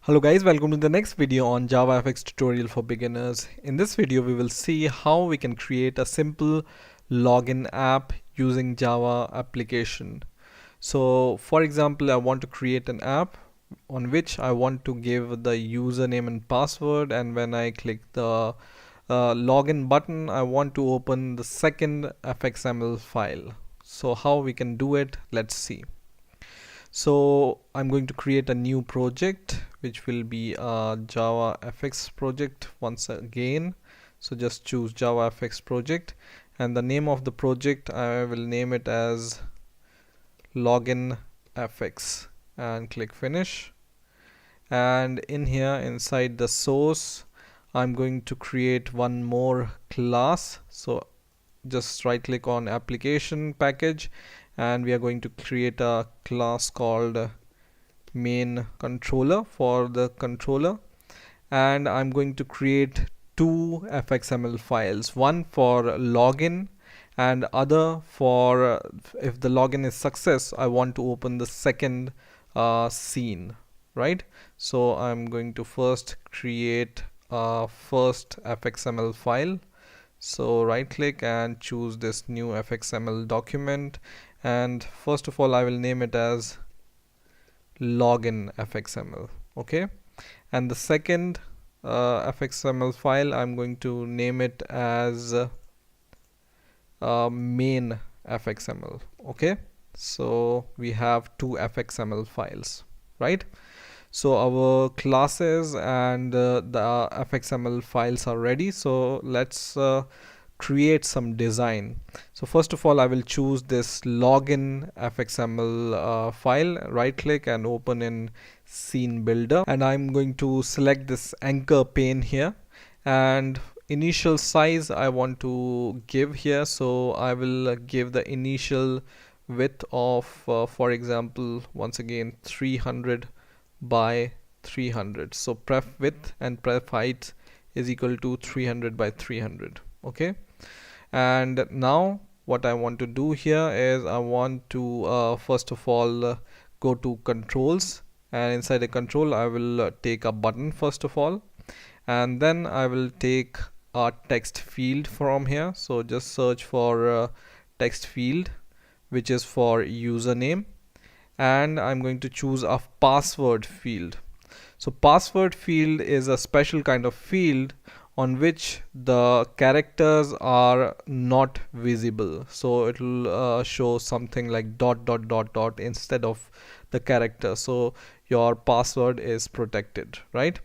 Hello guys, welcome to the next video on JavaFx tutorial for beginners. In this video we will see how we can create a simple login app using Java application. So for example, I want to create an app on which I want to give the username and password, and when I click the login button I want to open the second fxml file. So how we can do it, let's see. So I'm going to create a new project which will be a JavaFx project once again. So just choose JavaFx project, and the name of the project I will name it as loginfx and click finish. And in here inside the source I'm going to create one more class. So just right click on application package and we are going to create a class called main controller for the controller, and I'm going to create two fxml files, one for login and other for if the login is success I want to open the second scene, right? So I'm going to first create a first fxml file. So right click and choose this new fxml document, and first of all I will name it as login fxml. Okay, and the second fxml file I'm going to name it as main fxml. Okay, so we have two fxml files, right? So our classes and the fxml files are ready. So let's create some design. So first of all I will choose this login fxml file, right click and open in scene builder, and I'm going to select this anchor pane here, and initial size I want to give here. So I will give the initial width of for example once again 300 by 300. So pref width and pref height is equal to 300 by 300. Okay, and now what I want to do here is I want to first of all go to controls, and inside the control I will take a button first of all, and then I will take a text field from here. So just search for text field which is for username, and I'm going to choose a password field. So password field is a special kind of field on which the characters are not visible. So it will show something like dot dot dot dot instead of the character. So your password is protected, right?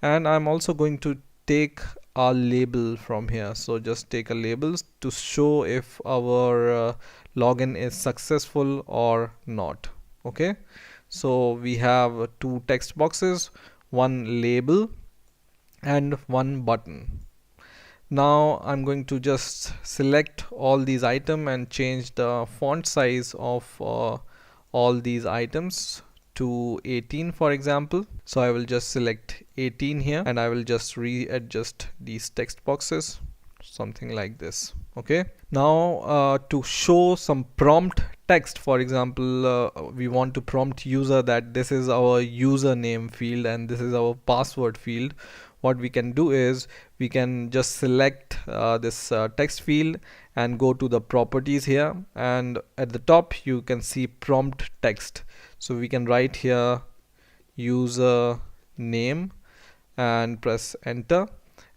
And I'm also going to take a label from here. So just take a label to show if our login is successful or not. Okay, so we have two text boxes, one label and one button. Now I'm going to just select all these items and change the font size of all these items to 18 for example. So I will just select 18 here, and I will just readjust these text boxes something like this. Okay, now to show some prompt text, for example we want to prompt user that this is our username field and this is our password field. What we can do is we can just select this text field and go to the properties here, and at the top you can see prompt text. So we can write here user name and press enter,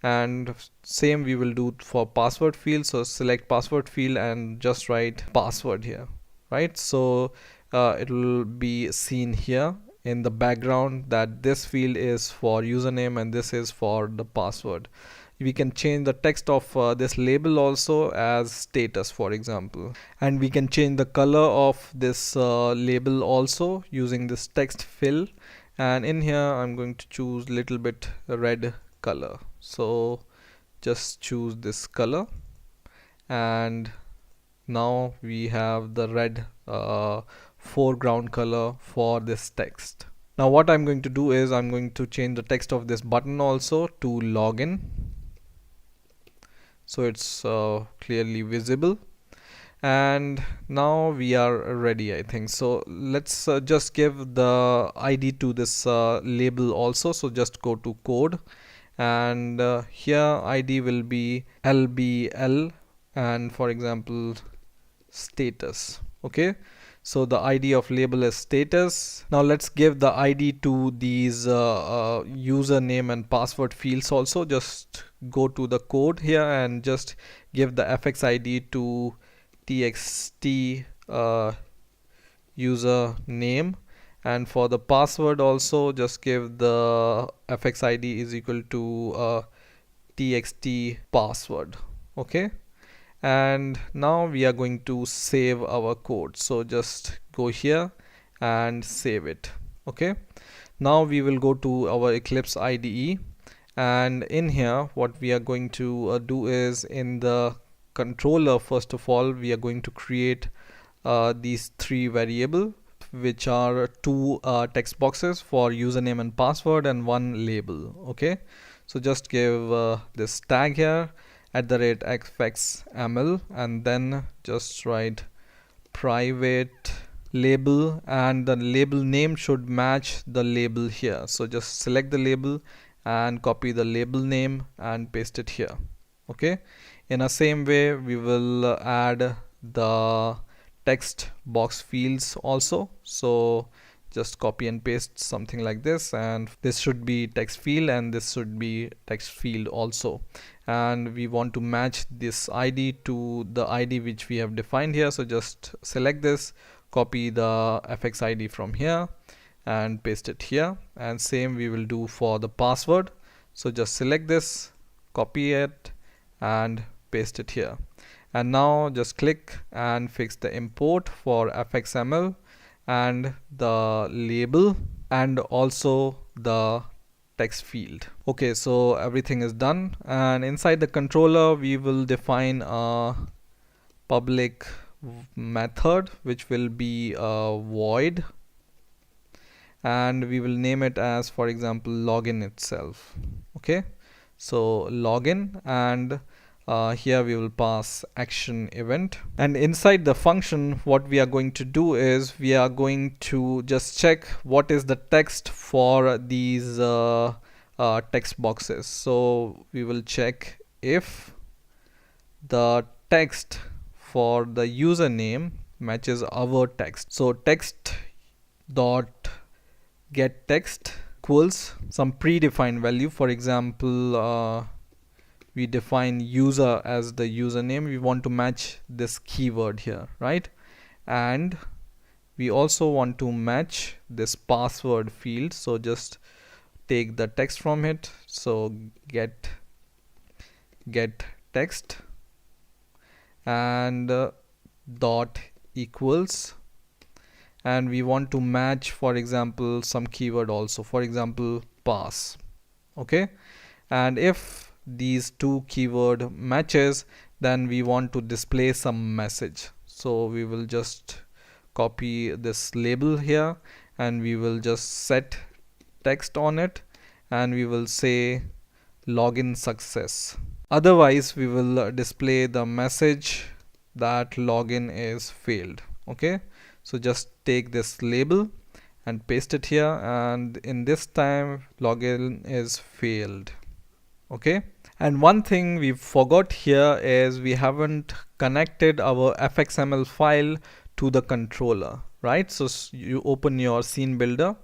and same we will do for password field. So select password field and just write password here, right? So it will be seen here in the background that this field is for username and this is for the password. We can change the text of this label also as status for example, and we can change the color of this label also using this text fill, and in here I'm going to choose little bit red color. So just choose this color, and now we have the red foreground color for this text. Now what I'm going to do is I'm going to change the text of this button also to login, so it's clearly visible. And now we are ready, I think. So let's just give the ID to this label also. So just go to code, and here ID will be LBL, and for example status. Okay, so the ID of label is status. Now let's give the ID to these username and password fields also. Just go to the code here and just give the fx ID to txt user name, and for the password also just give the fx ID is equal to txt password. Okay, and now we are going to save our code. So just go here and save it. Okay, now we will go to our Eclipse IDE, and in here what we are going to do is, in the controller, first of all we are going to create these three variables, which are two text boxes for username and password and one label. Okay, so just give this tag here @fxml, and then just write private label, and the label name should match the label here. So just select the label and copy the label name and paste it here. Okay, in the same way we will add the text box fields also. So just copy and paste something like this, and this should be text field and this should be text field also, and we want to match this ID to the ID which we have defined here. So just select this, copy the fx ID from here and paste it here, and same we will do for the password. So just select this, copy it and paste it here, and now just click and fix the import for fxml and the label and also the text field. Okay, so everything is done, and inside the controller we will define a public method which will be a void, and we will name it as, for example, login itself. Okay, so login, and here we will pass action event, and inside the function what we are going to do is we are going to just check what is the text for these text boxes. So we will check if the text for the username matches our text. So text dot get text equals some predefined value. For example, we define user as the username. We want to match this keyword here, right? And we also want to match this password field. So just take the text from it. So get text and dot equals, and we want to match, for example, some keyword also, for example pass. Okay, and if these two keyword matches, then we want to display some message. So we will just copy this label here and we will just set text on it, and we will say login success. Otherwise we will display the message that login is failed. Okay, so just take this label and paste it here, and in this time login is failed. Okay, and one thing we forgot here is we haven't connected our fxml file to the controller, right? So you open your scene builder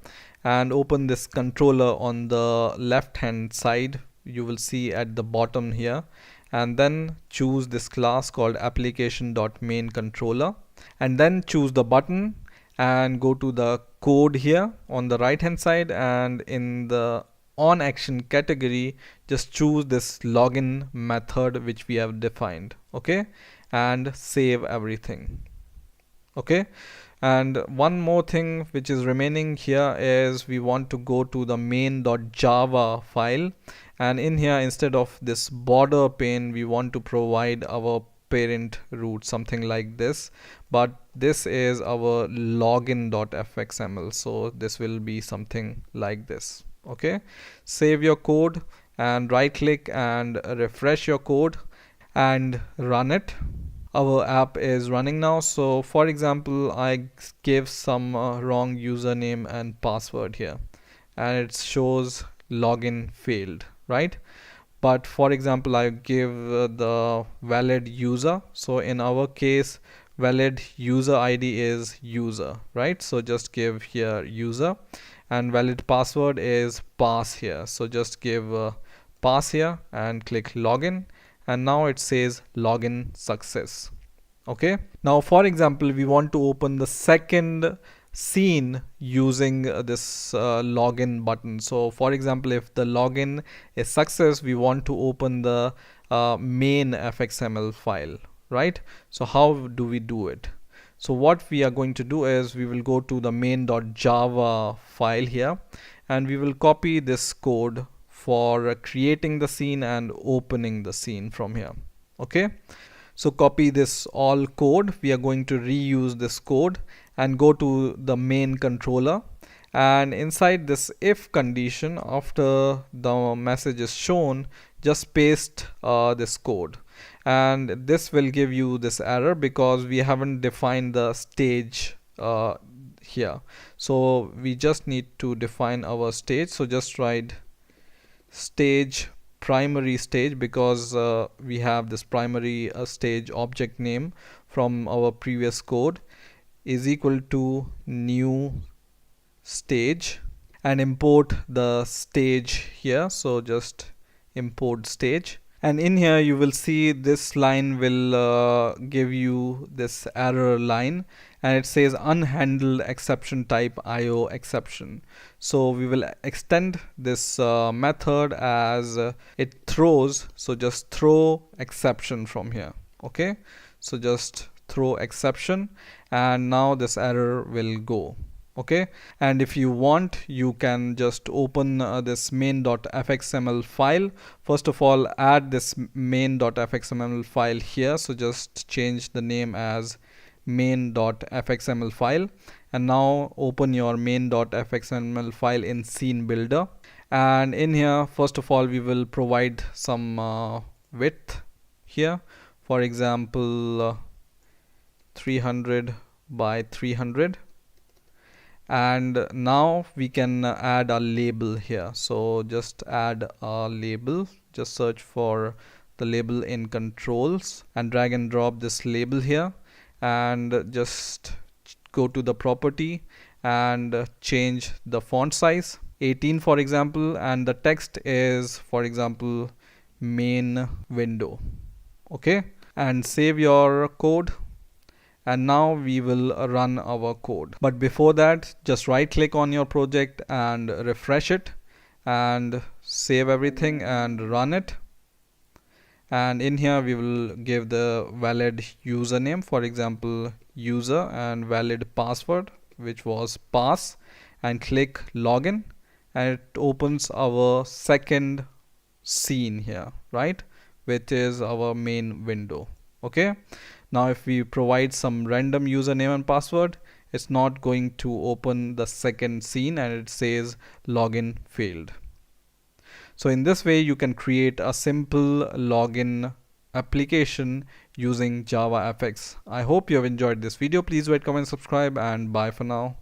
and open this controller on the left hand side, you will see at the bottom here, and then choose this class called application.main controller, and then choose the button and go to the code here on the right hand side, and in the on action category just choose this login method which we have defined. Okay, and save everything. Okay, and one more thing which is remaining here is we want to go to the main.java file, and in here instead of this border pane we want to provide our parent root, something like this, but this is our login.fxml, so this will be something like this. Okay, save your code and right click and refresh your code and run it. our app is running now. So for example, I gave some wrong username and password here, and it shows login failed, right? But for example, I give the valid user. So in our case, valid user ID is user, right? So just give here user, and valid password is pass here. So just give pass here and click login, and now it says login success. Okay, now for example, we want to open the second scene using this login button. So for example, if the login is success, we want to open the main fxml file, right? So how do we do it? So what we are going to do is we will go to the main.java file here, and we will copy this code for creating the scene and opening the scene from here. Okay, so copy this all code. We are going to reuse this code and go to the main controller, and inside this if condition, after the message is shown, just paste this code, and this will give you this error because we haven't defined the stage here. So we just need to define our stage. So just write stage primary stage, because we have this primary stage object name from our previous code, is equal to new stage, and import the stage here. So just import stage, and in here you will see this line will give you this error line, and it says unhandled exception type IO exception. So we will extend this method as it throws. So just throw exception from here. Okay, so just throw exception, and now this error will go. Okay, and if you want, you can just open this main.fxml file. First of all, add this main.fxml file here. So just change the name as main.fxml file, and now open your main.fxml file in scene builder. And in here, first of all, we will provide some width here. For example, 300 by 300. And now we can add a label here. So just add a label. Just search for the label in controls and drag and drop this label here, and just go to the property and change the font size 18 for example, and the text is for example main window. Okay, and save your code. And now we will run our code. But before that, just right click on your project and refresh it, and save everything and run it. And in here we will give the valid username, for example user, and valid password, which was pass, and click login, and it opens our second scene here, right, which is our main window. Okay, now if we provide some random username and password, it's not going to open the second scene, and it says login failed. So in this way you can create a simple login application using JavaFx. I hope you have enjoyed this video. Please rate, comment, subscribe, and bye for now.